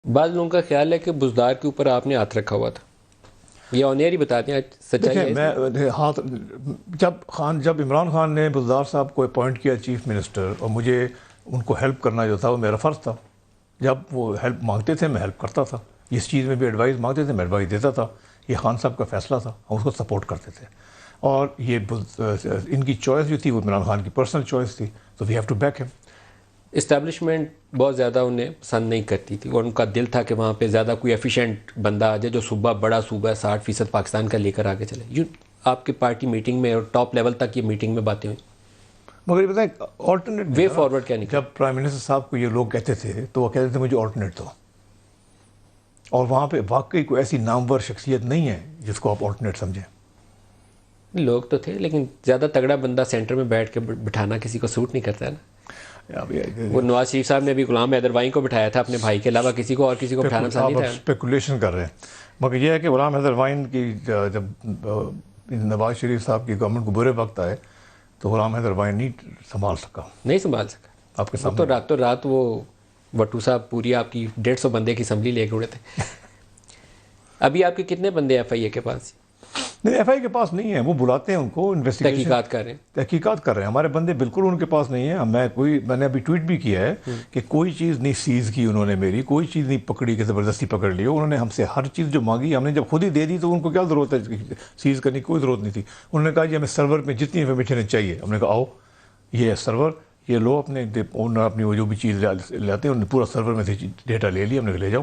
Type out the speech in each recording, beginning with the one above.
بعض لوگوں کا خیال ہے کہ بزدار کے اوپر آپ نے ہاتھ رکھا ہوا تھا، یہ آنیئر ہی بتاتے ہیں سچائی ہے؟ میں ہاتھ جب عمران خان نے بزدار صاحب کو اپوائنٹ کیا چیف منسٹر، اور مجھے ان کو ہیلپ کرنا جو تھا وہ میرا فرض تھا. جب وہ ہیلپ مانگتے تھے میں ہیلپ کرتا تھا، اس چیز میں بھی ایڈوائز مانگتے تھے میں ایڈوائز دیتا تھا. یہ خان صاحب کا فیصلہ تھا، ہم اس کو سپورٹ کرتے تھے، اور یہ ان کی چوائس جو تھی وہ عمران خان کی پرسنل چوائس تھی، تو وی ہیو ٹو بیک ہم. اسٹیبلشمنٹ بہت زیادہ انہیں پسند نہیں کرتی تھی، اور ان کا دل تھا کہ وہاں پہ زیادہ کوئی ایفیشینٹ بندہ آ جائے جو صوبہ بڑا صوبہ ہے 60% پاکستان کا لے کر آگے چلے. یوں آپ کے پارٹی میٹنگ میں اور ٹاپ لیول تک یہ میٹنگ میں باتیں ہوئیں، مگر یہ بتائیں آلٹرنیٹ وے فارورڈ کیا نکلا؟ جب پرائم منسٹر صاحب کو یہ لوگ کہتے تھے تو وہ کہتے تھے مجھے آلٹرنیٹ دو، اور وہاں پہ واقعی کوئی ایسی نامور شخصیت نہیں ہے جس کو آپ آلٹرنیٹ سمجھیں. لوگ تو تھے، لیکن زیادہ تگڑا بندہ سینٹر میں بیٹھ کے بٹھانا کسی کو سوٹ نہیں کرتا ہے نا. وہ نواز شریف صاحب نے بھی غلام حیدر وائیں کو بٹھایا تھا اپنے بھائی کے علاوہ، کسی کو اور کسی کو بٹھانا پسند نہیں تھا. اسپیکولیشن کر رہے ہیں، مگر یہ ہے کہ غلام حیدر وائن کی جب نواز شریف صاحب کی گورنمنٹ کو برے وقت آئے تو غلام حیدر وائن نہیں سنبھال سکا. آپ کے وہ تو راتوں رات وہ وٹو صاحب پوری آپ کی 150 بندے کی اسمبلی لے کے اڑے تھے. ابھی آپ کے کتنے بندے ایف آئی اے کے پاس؟ نہیں، ایف آئی کے پاس نہیں ہے، وہ بلاتے ہیں ان کو انویسٹیگیشن تحقیقات کر رہے ہیں. ہمارے بندے بالکل ان کے پاس نہیں ہیں. میں نے ابھی ٹویٹ بھی کیا ہے کہ کوئی چیز نہیں سیز کی انہوں نے، میری کوئی چیز نہیں پکڑی کہ زبردستی پکڑ لی. انہوں نے ہم سے ہر چیز جو مانگی ہم نے جب خود ہی دے دی، تو ان کو کیا ضرورت ہے سیز کرنے کی؟ کوئی ضرورت نہیں تھی. انہوں نے کہا جی ہمیں سرور میں جتنی انفارمیشن چاہیے. ہم نے کہا آؤ یہ ہے سرور، یہ لو اپنے اپنی وہ جو بھی چیز لاتے ہیں انہوں نے پورا سرور میں سے ڈیٹا لے لیا. ہم نے کہا لے جاؤ،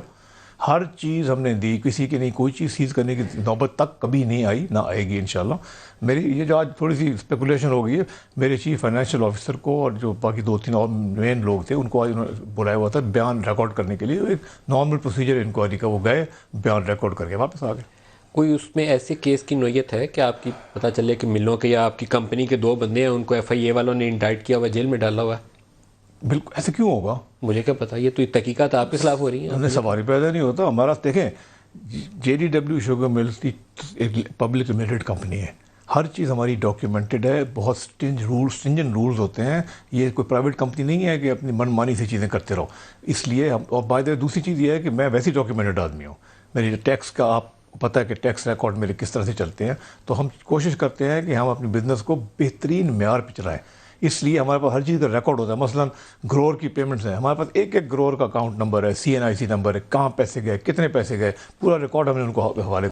ہر چیز ہم نے دی، کسی کی نہیں کوئی چیز سیز کرنے کی نوبت تک کبھی نہیں آئی، نہ آئے گی انشاءاللہ. میری یہ جو آج تھوڑی سی اسپیکولیشن ہو گئی ہے، میرے چیف فائنینشیل آفیسر کو اور جو باقی 2-3 اور مین لوگ تھے ان کو آج انہوں نے بلایا ہوا تھا بیان ریکارڈ کرنے کے لیے. ایک نارمل پروسیجر انکوائری کا، وہ گئے بیان ریکارڈ کر کے واپس آ گئے. کوئی اس میں ایسے کیس کی نوعیت ہے کہ آپ کی پتہ چلے کہ ملوں کے یا آپ کی کمپنی کے 2 بندے ہیں، ان کو ایف آئی اے والوں نے انڈائٹ کیا ہوا، جیل میں ڈالا ہوا ہے؟ بالکل ایسے کیوں ہوگا؟ مجھے کیا پتہ، یہ تو تحقیقات آپ کے خلاف ہو رہی ہیں. ہم نے سوال پیدا نہیں ہوتا. ہمارا دیکھیں J D W sugar mills کی ایک پبلک لمیٹڈ کمپنی ہے، ہر چیز ہماری ڈاکیومنٹڈ ہے، بہت سٹرنجنٹ رولز ہوتے ہیں. یہ کوئی پرائیویٹ کمپنی نہیں ہے کہ اپنی من مانی سے چیزیں کرتے رہو. اس لیے اور بائی دا وے دوسری چیز یہ ہے کہ میں ویسی ڈاکیومنٹڈ آدمی ہوں. میری ٹیکس کا آپ پتہ ہے کہ ٹیکس ریکارڈ میرے کس طرح سے چلتے ہیں، تو ہم کوشش کرتے ہیں کہ ہم اپنے بزنس کو بہترین معیار پہ چلائیں. اس لیے ہمارے پاس ہر چیز کا ریکارڈ ہوتا ہے. مثلا گروور کی پیمنٹس ہیں، ہمارے پاس ایک گروور کا اکاؤنٹ نمبر ہے، CNIC نمبر ہے، کہاں پیسے گئے، کتنے پیسے گئے، پورا ریکارڈ ہم نے ان کو حوالے